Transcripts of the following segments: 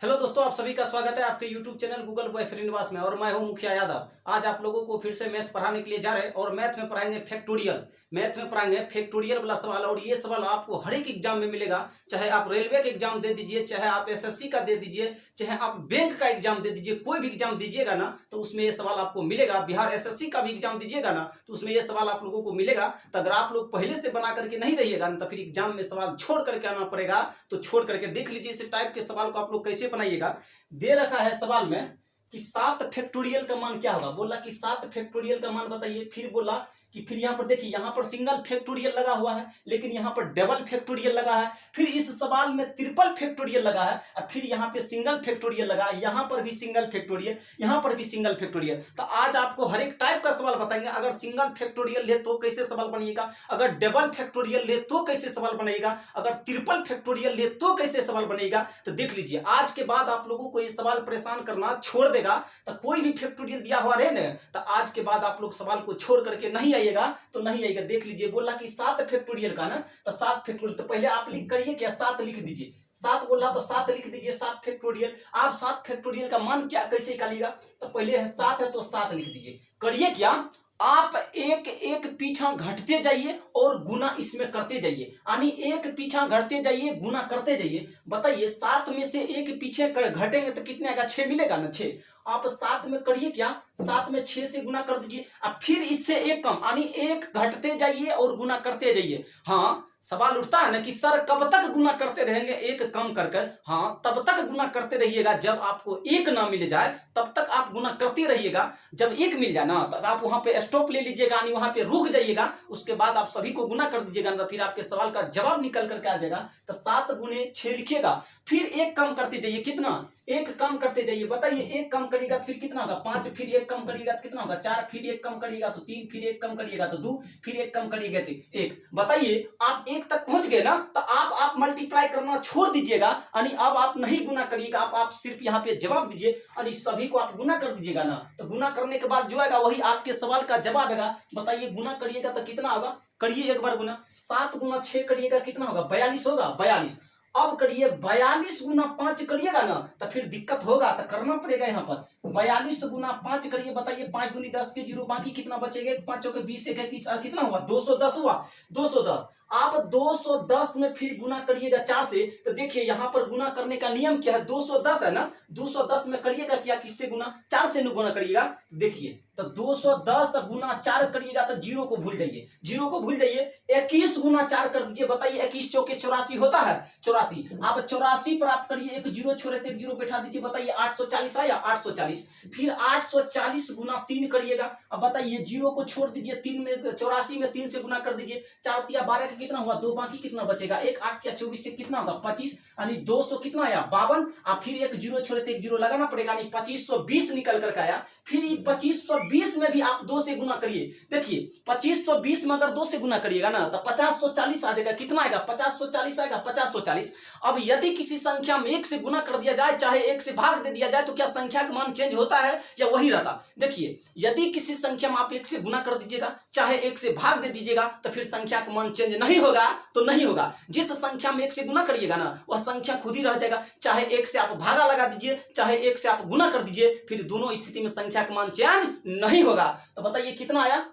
Hello दोस्तों, आप सभी का स्वागत है आपके YouTube channel Google boy Srinivas में। और मैं हूं मुखिया यादव। आज आप लोगों को फिर से मैथ पढ़ाने के लिए जा रहे हैं और मैथ में पढ़ाएंगे फैक्टोरियल। मैथ में पढ़ाएंगे फैक्टोरियल वाला सवाल, और ये सवाल आपको हर एक एग्जाम में मिलेगा। चाहे आप रेलवे का एग्जाम दे दीजिए, चाहे आप एसएससी का दे दीजिए, चाहे आप बैंक का एग्जाम दे दीजिए, कोई भी एग्जाम दीजिएगा ना तो उसमें ये सवाल आपको मिलेगा। बिहार एसएससी का भी एग्जाम दीजिएगा ना तो उसमें ये सवाल आप लोगों को मिलेगा। तो अगर आप लोग पहले से बना करके नहीं रहिएगा ना तो फिर एग्जाम में सवाल छोड़ करके आना पड़ेगा। तो छोड़ करके देख लीजिए इस टाइप के सवाल को आप लोग कैसे बनाइएगा। दे रखा है सवाल में कि 7 फैक्टोरियल का मान क्या होगा। बोला कि 7 फैक्टोरियल का मान बताइए। फिर बोला कि फिर यहाँ पर देखिए, यहाँ पर सिंगल फैक्टोरियल लगा हुआ है, लेकिन यहाँ पर डबल फैक्टोरियल लगा है। फिर इस सवाल में ट्रिपल फैक्टोरियल लगा है, और फिर यहाँ पे सिंगल फैक्टोरियल लगा है, यहाँ पर भी सिंगल फैक्टोरियल, यहाँ पर भी सिंगल फैक्टोरियल। तो आज आपको हर एक टाइप का सवाल बताएंगे। अगर सिंगल फैक्टोरियल ले तो कैसे सवाल बनेगा, अगर डबल फैक्टोरियल ले तो कैसे सवाल बनेगा, अगर ट्रिपल फैक्टोरियल ले तो कैसे सवाल बनेगा। तो देख लीजिए, आज के बाद आप लोगों को ये सवाल परेशान करना छोड़ देगा। तो कोई भी फैक्टोरियल दिया हुआ रहे ना, तो आज के बाद आप लोग सवाल को छोड़ करके नहीं आइएगा तो नहीं आएगा। देख लीजिए, बोला कि 7 फैक्टोरियल का ना, तो 7 फैक्टोरियल। तो पहले आप लिख करिए क्या, 7 लिख दीजिए। 7 बोला तो 7 लिख दीजिए, 7 फैक्टोरियल। आप 7 फैक्टोरियल का मान क्या कैसे निकालिएगा, तो पहले है 7 है तो 7 लिख दीजिए। करिए क्या, आप एक एक पीछा घटते जाइए और गुना इसमें करते जाइए, यानी एक पीछा घटते जाइए गुना करते जाइए। बताइए 7 में से एक पीछे घटेंगे तो कितने आएगा, 6 मिलेगा ना, 6। आप 7 में करिए क्या, 7 में 6 से गुना कर दीजिए। अब फिर इससे एक कम, यानी एक घटते जाइए और गुना करते जाइए। हाँ, सवाल उठता है ना कि सर कब तक गुना करते रहेंगे, एक कम कर कर। हाँ, तब तक गुना करते रहिएगा जब आपको एक ना मिल जाए, तब तक आप गुना करते रहिएगा। जब एक मिल जाए ना तब आप वहां पे स्टॉप ले लीजिएगा, यानी वहां पे रुक जाइएगा। उसके बाद आप सभी को गुना कर दीजिएगा, तो फिर आपके सवाल का जवाब निकल करके आ जाएगा। तो 7 गुने 6 लिखिएगा, फिर एक कम करते जाइए। कितना, एक कम करते जाइए। बताइए, एक कम करिएगा फिर कितना होगा, 5। फिर एक कम करिएगा तो कितना होगा, 4। फिर एक कम करिएगा तो 3। फिर एक कम करिएगा तो 2। फिर एक कम करिएगा तो 1। बताइए, आप 1 तक पहुंच गए ना, तो आप मल्टीप्लाई करना छोड़ दीजिएगा, यानी अब आप नहीं गुना करिएगा। आप सिर्फ यहाँ पे जवाब दीजिए, और इस सभी को आप गुना कर दीजिएगा ना। तो गुना करने के बाद जो आएगा वही आपके सवाल का जवाब आएगा। बताइए, गुना करिएगा तो कितना होगा, करिए एक बार गुना। 7 गुना 6 करिएगा कितना होगा, 42 होगा, 42। अब करिए 42 गुना 5 करिएगा ना तो फिर दिक्कत होगा, तो करना पड़ेगा यहाँ पर। 42 गुना 5 करिए। बताइए, 5 दूनी 10 के 0, बाकी कितना बचेगा, 5 के 20 एक 21, कितना हुआ, 210 हुआ, 210। आप 210 में फिर गुना करिएगा 4 से। तो देखिए यहाँ पर गुना करने का नियम क्या है, 210 है ना, 210 में करिएगा क्या, किससे गुना, 4 से गुना करिएगा। देखिए, तो 210 गुना 4 करिएगा तो 0 को भूल जाइए, 0 को भूल जाइए। 21 गुना 4 कर दीजिए। बताइए, 21 चौके 84 होता है, 84। आप 84 पर आप करिए, एक 0 छोड़े तो एक 0 बैठा दीजिए। बताइए 840 आया, 840। फिर 840 गुना 3 करिएगा। अब बताइए 0 को छोड़ दीजिए, 3 में 84 में 3 से गुना कर दीजिए। 4 तिया 12 कितना हुआ, 2, बाकी कितना बचेगा, 1। 8 तिया 24 से कितना होगा, 25, यानी 200 कितना आया, 52। आप फिर एक 0 छोड़े तो एक 0 लगाना पड़ेगा, यानी 2520 निकल करके आया। फिर 2520 में भी आप 2 से गुना करिए। देखिए 2520 में अगर 2 से गुना करिएगा ना तो 5040 आ जाएगा। कितना आएगा, 5040 आएगा, 5040। अब यदि किसी संख्या में 1 से गुना कर दिया जाए, चाहे 1 से भाग दे दिया जाए, तो क्या संख्या का मान चेंज होता है या वही रहता। देखिए, यदि किसी संख्या में आप 1 से गुना कर दीजिएगा, चाहे 1 से भाग दे दीजिएगा, तो फिर संख्या का मान चेंज नहीं होगा, तो नहीं होगा। जिस संख्या में 1 से गुना करिएगा ना वह संख्या खुद ही रह जाएगा। चाहे 1 से आप भागा लगा दीजिए, चाहे 1 से आप गुना कर दीजिए, फिर दोनों स्थिति में संख्या का मान चेंज नहीं होगा। तो बताइए कितना आया,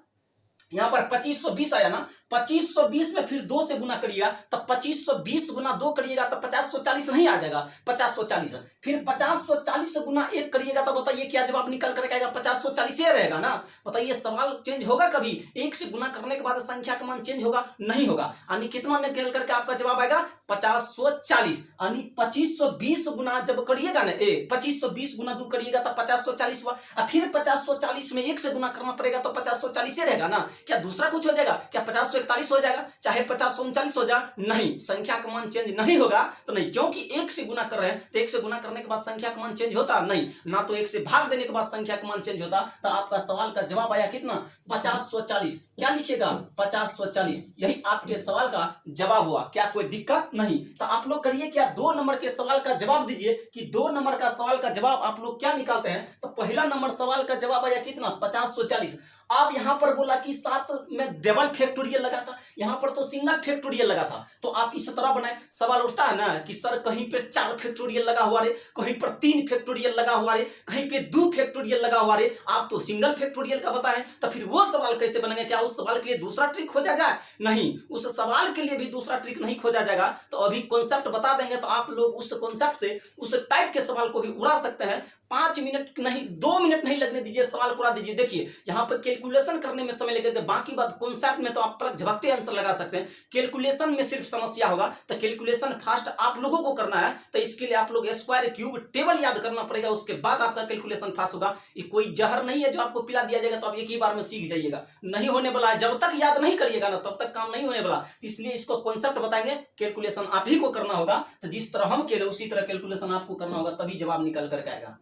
यहाँ पर 2520 आया ना। 2520 में फिर 2 से गुना करिएगा तो 2520 गुना 2 करिएगा तो 5040 नहीं आ जाएगा, 5040। फिर 5040 गुना 1 करिएगा तो बताइए क्या जवाब निकल कर आएगा, 5040 रहेगा ना। बताइए सवाल चेंज होगा कभी, 1 से गुना करने के बाद संख्या का मान चेंज होगा, नहीं होगा। यानी कितना निकल करके आपका जवाब आएगा, 5040। यानी 2520 गुना जब करिएगा ना, 2520 गुना 2 करिएगा तो 5040 हुआ। और फिर 5040 में 1 से गुना करना पड़ेगा तो 5040 रहेगा ना। क्या दूसरा कुछ हो जाएगा, क्या 5041 हो जाएगा, चाहे 5039 हो जाए, नहीं, संख्या का मान चेंज नहीं होगा। तो नहीं, क्योंकि 1 से गुना कर रहे हैं तो 1 से गुना करने के बाद संख्या का मान चेंज होता नहीं ना, तो 1 से भाग देने के बाद संख्या का मान चेंज होता। तो आपका सवाल का जवाब आया कितना, 5040। क्या लिखिएगा, 5040। यही आपके सवाल का जवाब हुआ। क्या कोई दिक्कत नहीं। तो आप लोग करिए क्या, 2 नंबर के सवाल का जवाब दीजिए कि 2 नंबर का सवाल का जवाब आप लोग क्या निकालते हैं। तो पहला नंबर सवाल का जवाब आया कितना, 5040। आप यहाँ पर बोला कि 7 में डबल फैक्टोरियल लगा था, यहाँ पर तो सिंगल फैक्टोरियल लगा था। तो आप इस तरह बनाए, सवाल उठता है ना कि सर कहीं पे 4 फैक्टोरियल लगा हुआ रे, कहीं पर 3 फैक्टोरियल लगा हुआ रे, कहीं पे 2 फैक्टोरियल लगा हुआ रे, आप तो सिंगल फैक्टोरियल का बताएं। तो फिर वो सवाल कैसे बनेंगे? क्या उस सवाल के लिए दूसरा ट्रिक खोजा जाए? नहीं, उस सवाल के लिए भी दूसरा ट्रिक नहीं खोजा जाएगा। तो अभी कॉन्सेप्ट बता देंगे तो आप लोग उस कॉन्सेप्ट से उस टाइप के सवाल को भी उड़ा सकते हैं। 5 मिनट नहीं, 2 मिनट नहीं लगने दीजिए, सवाल पूरा दीजिए। देखिए यहाँ पर कैलकुलेशन करने में समय लगेगा, बाकी बात कॉन्सेप्ट में तो आप पलक झपकते आंसर लगा सकते हैं। कैलकुलेशन में सिर्फ समस्या होगा, तो कैलकुलेशन फास्ट आप लोगों को करना है। तो इसके लिए आप लोग स्क्वायर क्यूब टेबल याद करना पड़ेगा, उसके बाद आपका कैलकुलेशन फास्ट होगा। ये कोई जहर नहीं है जो आपको पिला दिया जाएगा तो आप एक ही बार में सीख जाइएगा, नहीं होने वाला है। जब तक याद नहीं करिएगा ना तब तक काम नहीं होने वाला। इसलिए इसको कॉन्सेप्ट बताएंगे, कैलकुलेशन आप ही को करना होगा। तो जिस तरह हम खेले उसी तरह कैलकुलेशन आपको करना होगा, तभी जवाब निकल कर आएगा।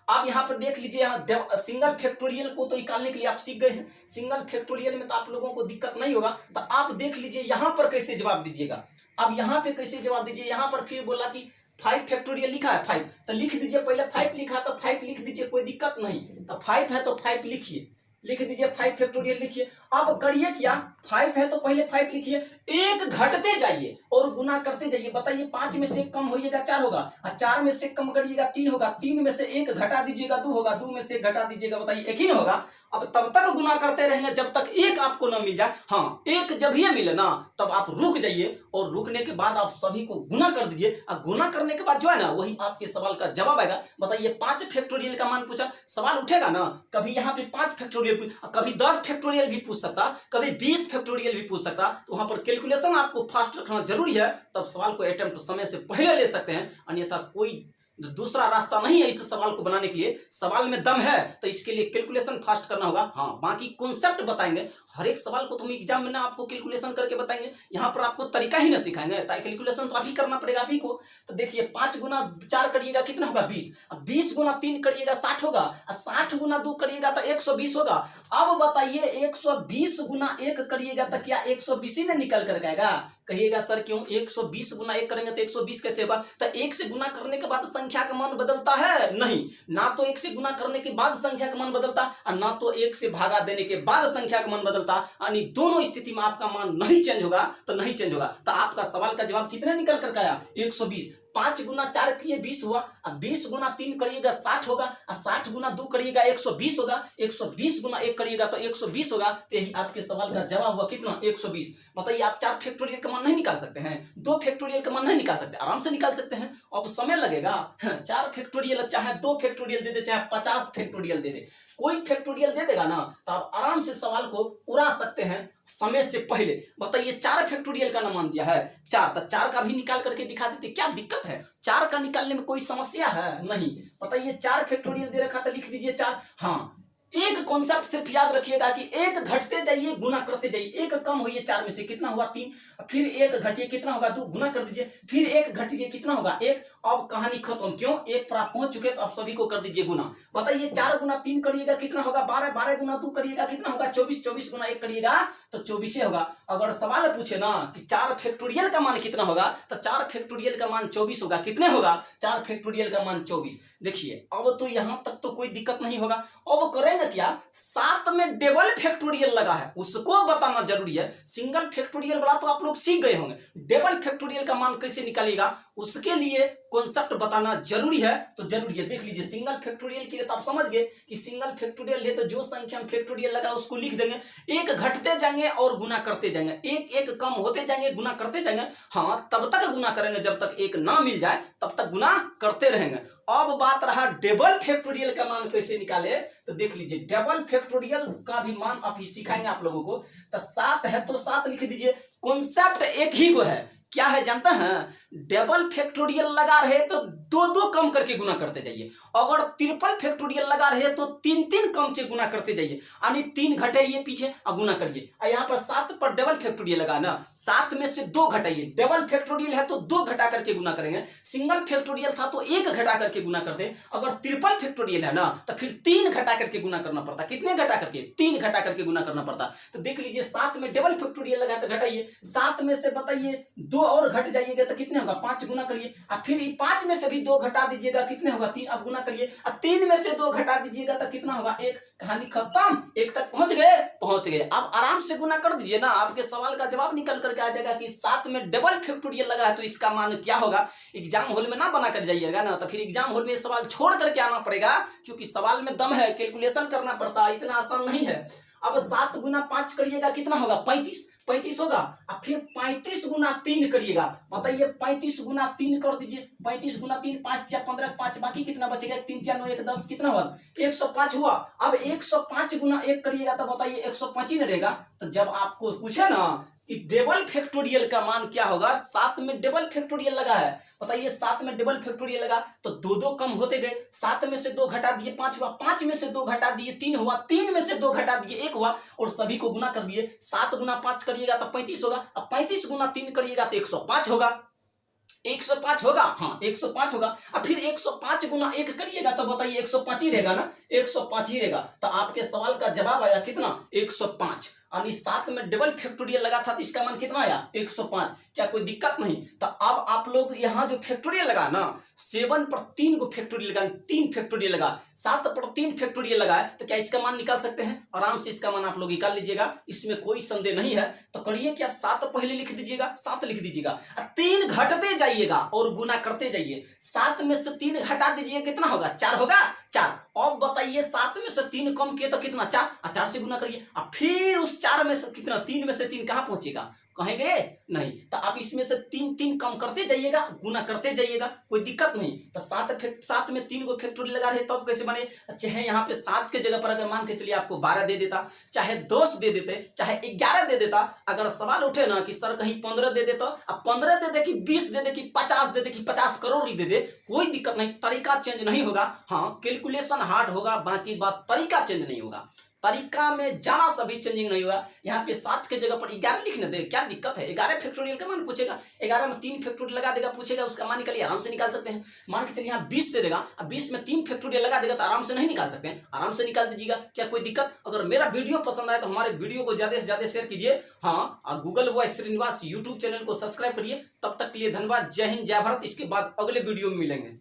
आप यहाँ पर देख लीजिए, यहाँ सिंगल फैक्टोरियल को तो निकालने के लिए आप सीख गए हैं। सिंगल फैक्टोरियल में तो आप लोगों को दिक्कत नहीं होगा। तो आप देख लीजिए यहाँ पर कैसे जवाब दीजिएगा। अब यहाँ पे कैसे जवाब दीजिए, यहाँ पर फिर बोला कि 5 फैक्टोरियल लिखा है 5, तो लिख दीजिए। पहले 5 लिखा तो 5 लिख दीजिए, कोई दिक्कत नहीं। तो 5 है तो 5 लिखिए, लिख दीजिए 5 फैक्टोरियल लिखिए। अब करिए क्या, 5 है तो पहले 5 लिखिए, एक घटते जाइए और गुना करते जाइए। बताइए 5 में से 1 कम होइएगा 4 होगा, और 4 में से 1 कम करिएगा 3 होगा, 3 में से 1 घटा दीजिएगा 2 होगा, 2 में से 1 घटा दीजिएगा, बताइए 1 ही होगा। अब तब तक गुना करते रहेंगे जब तक 1 आपको ना मिल जाए। हाँ, 1 जब ये मिले ना तब आप रुक जाइए, और रुकने के बाद आप सभी को गुना कर दीजिए। और गुना करने के बाद जो है ना वही आपके सवाल का जवाब आएगा। बताइए 5 फैक्टोरियल का मान पूछा, सवाल उठेगा ना, कभी यहाँ पे 5 फैक्टोरियल, कभी 10 फैक्टोरियल भी पूछ सकता, कभी 20 फैक्टोरियल भी पूछ सकता। तो वहां पर कैलकुलेशन आपको फास्ट रखना जरूरी है, तब सवाल को अटेम्प्ट समय से पहले ले सकते हैं। अन्यथा कोई दूसरा रास्ता नहीं है इस सवाल को बनाने के लिए। सवाल में दम है तो इसके लिए कैलकुलेशन फास्ट करना होगा। हाँ, बाकी कॉन्सेप्ट बताएंगे, हर एक सवाल को तो हम एग्जाम में ना आपको कैलकुलेशन करके बताएंगे, यहाँ पर आपको तरीका ही ना सिखाएंगे। ताकि कैलकुलेशन तो आप ही करना पड़ेगा आप ही को। तो देखिए 5 गुना 4 करिएगा कितना होगा 20, अब 20 गुना 3 करिएगा 60 होगा, और 60 गुना 2 करिएगा तो 120 होगा। अब बताइए 120 गुना 1 करिएगा तो क्या 120 ही ना निकल कर आएगा? कहिएगा सर क्यों, 120 गुना 1 करेंगे तो 120 कैसे होगा? तो 1 से गुना करने के बाद संख्या का मान बदलता है? नहीं, ना तो 1 से गुना करने के बाद संख्या का मान बदलता, और ना तो 1 से भागा देने के बाद संख्या का मान बदलता। यानी दोनों स्थिति में आपका मान नहीं चेंज होगा, तो नहीं चेंज होगा। तो आपका सवाल का जवाब कितने निकल कर आया? 120। 5 गुना 4 किए 20 हुआ, अब 20 गुना 3 करिएगा 60 होगा, और 60 गुना 2 करिएगा 120 होगा, 120 गुना 1 करिएगा तो 120 होगा। तो यही आपके सवाल का जवाब हुआ कितना? 120। बताइए आप 4 फैक्टोरियल का मान नहीं निकाल सकते हैं? 2 फैक्टोरियल का मान नहीं निकाल सकते? आराम से निकाल सकते हैं। अब समय लगेगा। 4 फैक्टोरियल चाहे 2 फैक्टोरियल दे दे, चाहे 50 फैक्टोरियल दे दे, कोई फैक्टोरियल दे देगा ना तो आप आराम से सवाल को उड़ा सकते हैं समय से पहले। बताइए 4 फैक्टोरियल का नाम दिया है 4, तो 4 का भी निकाल करके दिखा देते, क्या दिक्कत है? 4 का निकालने में कोई समस्या है? नहीं। बताइए 4 फैक्टोरियल दे रखा तो लिख दीजिए 4। हाँ, एक कॉन्सेप्ट सिर्फ याद रखिएगा कि 1 घटते जाइए गुना करते जाइए, 1 कम होइए 4 में से कितना हुआ 3, फिर 1 घटिए कितना होगा 2, गुना कर दीजिए, फिर 1 घटिए कितना होगा 1। अब कहानी खत्म। क्यों? 1 पर आप पहुंच चुके तो आप सभी को कर दीजिए गुना। बताइए 4 गुना 3 करिएगा कितना होगा 12, 12 गुना 2 करिएगा कितना होगा 24, 24 गुना 1 करिएगा तो 24 होगा। अगर सवाल पूछे ना कि 4 फैक्टोरियल का मान कितना होगा, तो 4 फैक्टोरियल का मान 24 होगा। कितने होगा? 4 फैक्टोरियल का मान 24। देखिए अब तो यहां तक तो कोई दिक्कत नहीं होगा। अब करेंगे क्या, 7 में डबल फैक्टोरियल लगा है उसको बताना जरूरी है। सिंगल फैक्टोरियल वाला तो आप लोग सीख गए होंगे, डबल फैक्टोरियल का मान कैसे निकालिएगा उसके लिए कॉन्सेप्ट बताना जरूरी है। तो जरूरी है, देख लीजिए सिंगल फैक्टोरियल के लिए तो आप समझ गए कि सिंगल फैक्टोरियल है तो जो संख्या में फैक्टोरियल लगा उसको लिख देंगे, 1 घटते जाएंगे और गुना करते जाएंगे, 1 कम होते जाएंगे गुना करते जाएंगे। हाँ, तब तक गुना करेंगे जब तक 1 ना मिल जाए, तब तक गुना करते रहेंगे। अब बात रहा डबल फैक्टोरियल का मान कैसे निकाले, तो देख लीजिए डबल फैक्टोरियल का भी मान आप ही सिखाएंगे आप लोगों को। तो 7 है तो 7 लिख दीजिए। कॉन्सेप्ट एक ही को है, क्या है जानता है? डबल फैक्टोरियल लगा रहे तो 2 कम करके गुना करते जाइए, अगर ट्रिपल फैक्टोरियल लगा रहे तो 3 कम के गुना करते जाइए, यानी 3 घटाइए पीछे और गुना करिए। और यहाँ पर 7 पर डबल फैक्टोरियल लगा ना, 7 में से 2 घटाइए। डबल फैक्टोरियल है तो 2 घटा करके गुना करेंगे, सिंगल फैक्टोरियल था तो 1 घटा करके गुना करते। अगर ट्रिपल फैक्टोरियल है ना तो फिर 3 घटा करके गुना करना पड़ता। कितने घटा करके? 3 घटा करके गुना करना पड़ता। तो देख लीजिए 7 में डबल फैक्टोरियल लगा तो घटाइए, 7 में से बताइए 2 और घट जाइएगा तो कितने होगा 5 गुना करिए, अब फिर 5 में से भी 2 घटा दीजिएगा, कितने होगा 3, अब गुना करिए, अब 3 में से 2 घटा दीजिएगा तो कितना होगा 1, कहानी खत्म, 1 तक पहुंच गए। अब आराम से गुना कर दीजिए ना, आपके सवाल का जवाब निकल करके आ जाएगा कि 7 में डबल फैक्टोरियल लगा है तो इसका मान क्या होगा। एग्जाम हॉल में ना बना कर जाइएगा ना, तो फिर एग्जाम हॉल में सवाल छोड़ करके आना पड़ेगा, क्योंकि सवाल में दम है, कैलकुलेशन करना पड़ता है, इतना आसान नहीं है। अब 7 गुना 5 करिएगा कितना होगा 35 होगा, अब फिर 35 गुना 3 करिएगा, बताइए 35 गुना 3 कर दीजिए, 35 गुना 3 5 या 15 5, बाकी कितना बचेगा 3 4 9 1 10, कितना हुआ 105 हुआ। अब 105 गुना 1 करिएगा तो बताइए 105 ही रहेगा। तो जब आपको पूछे ना कि डबल फैक्टोरियल का मान क्या होगा, 7 में डबल फैक्टोरियल लगा है, बताइए 7 में डबल फैक्टोरियल लगा तो 2 कम होते गए, 7 में से 2 घटा दिए 5 हुआ, 5 में से 2 घटा दिए 3 हुआ, 3 में से 2 घटा दिए 1 हुआ, और सभी को गुना कर दिए। 7 गुना 5 करिएगा तो 35 होगा, अब 35 गुना 3 करिएगा तो 105 होगा, 105 होगा, हाँ 105 होगा। अब फिर 105 गुना 1 करिएगा तो बताइए 105 ही रहेगा ना, 105 ही रहेगा। तो आपके सवाल का जवाब आया कितना 105, यानी 7 में डबल फैक्टोरियल लगा था तो इसका मान कितना आया 105। क्या कोई दिक्कत नहीं। तो अब आप लोग यहाँ जो फैक्टोरियल लगा ना, 7 पर 3 को फैक्टोरियल लगा, 3 फैक्टोरियल लगा, 7 पर 3 फैक्टोरियल लगा है, तो क्या इसका मान निकाल सकते हैं, आराम से इसका मान आप लोग निकाल लीजिएगा, इसमें कोई संदेह नहीं है। तो करिए क्या 7 पहले लिख दीजिएगा, 7 लिख दीजिएगा, 3 घटते जाइएगा और गुना करते जाइए। 7 में से 3 घटा दीजिए, कितना होगा 4 होगा 4। अब बताइए 7 में से 3 कम किए तो कितना 4, 4 से गुना करिए, अब फिर उस 4 में से कितना 3 में से 3 कहाँ पहुंचेगा, कहेंगे नहीं। तो आप इसमें से 3 कम करते जाइएगा, गुना करते जाइएगा, कोई दिक्कत नहीं। तो 7 में 3 को फैक्टोरियल लगा रहे तब कैसे बने, चाहे यहाँ पे 7 के जगह पर अगर मान के चलिए आपको 12 दे देता, चाहे 10 दे देते, चाहे 11 दे देता, अगर सवाल उठे ना कि सर कहीं 15 दे देता, अब 15 दे दे कि 20 दे दे कि 50 दे दे कि 50 करोड़ ही दे दे, कोई दिक्कत नहीं, तरीका चेंज नहीं होगा। हाँ कैलकुलेशन हार्ड होगा, बाकी बात तरीका चेंज नहीं होगा, तरीका में जाना सभी चेंजिंग नहीं हुआ। यहाँ पे 7 के जगह पर 11 लिखने दे, क्या दिक्कत है, 11 फैक्टोरियल का मान पूछेगा, 11 में 3 फैक्टोरियल लगा देगा, पूछेगा उसका मान निकालिए, आराम से निकाल सकते हैं। मान के चलिए यहाँ 20 दे देगा, अब 20 में 3 फैक्टोरियल लगा देगा तो आराम से नहीं निकाल सकते हैं, आराम से निकाल दीजिएगा, क्या कोई दिक्कत। अगर मेरा वीडियो पसंद आए तो हमारे वीडियो को ज्यादा से ज्यादा शेयर कीजिए। हाँ Google voice Srinivas YouTube channel को सब्सक्राइब करिए। तब तक के लिए धन्यवाद, जय हिंद जय भारत। इसके बाद अगले वीडियो में मिलेंगे।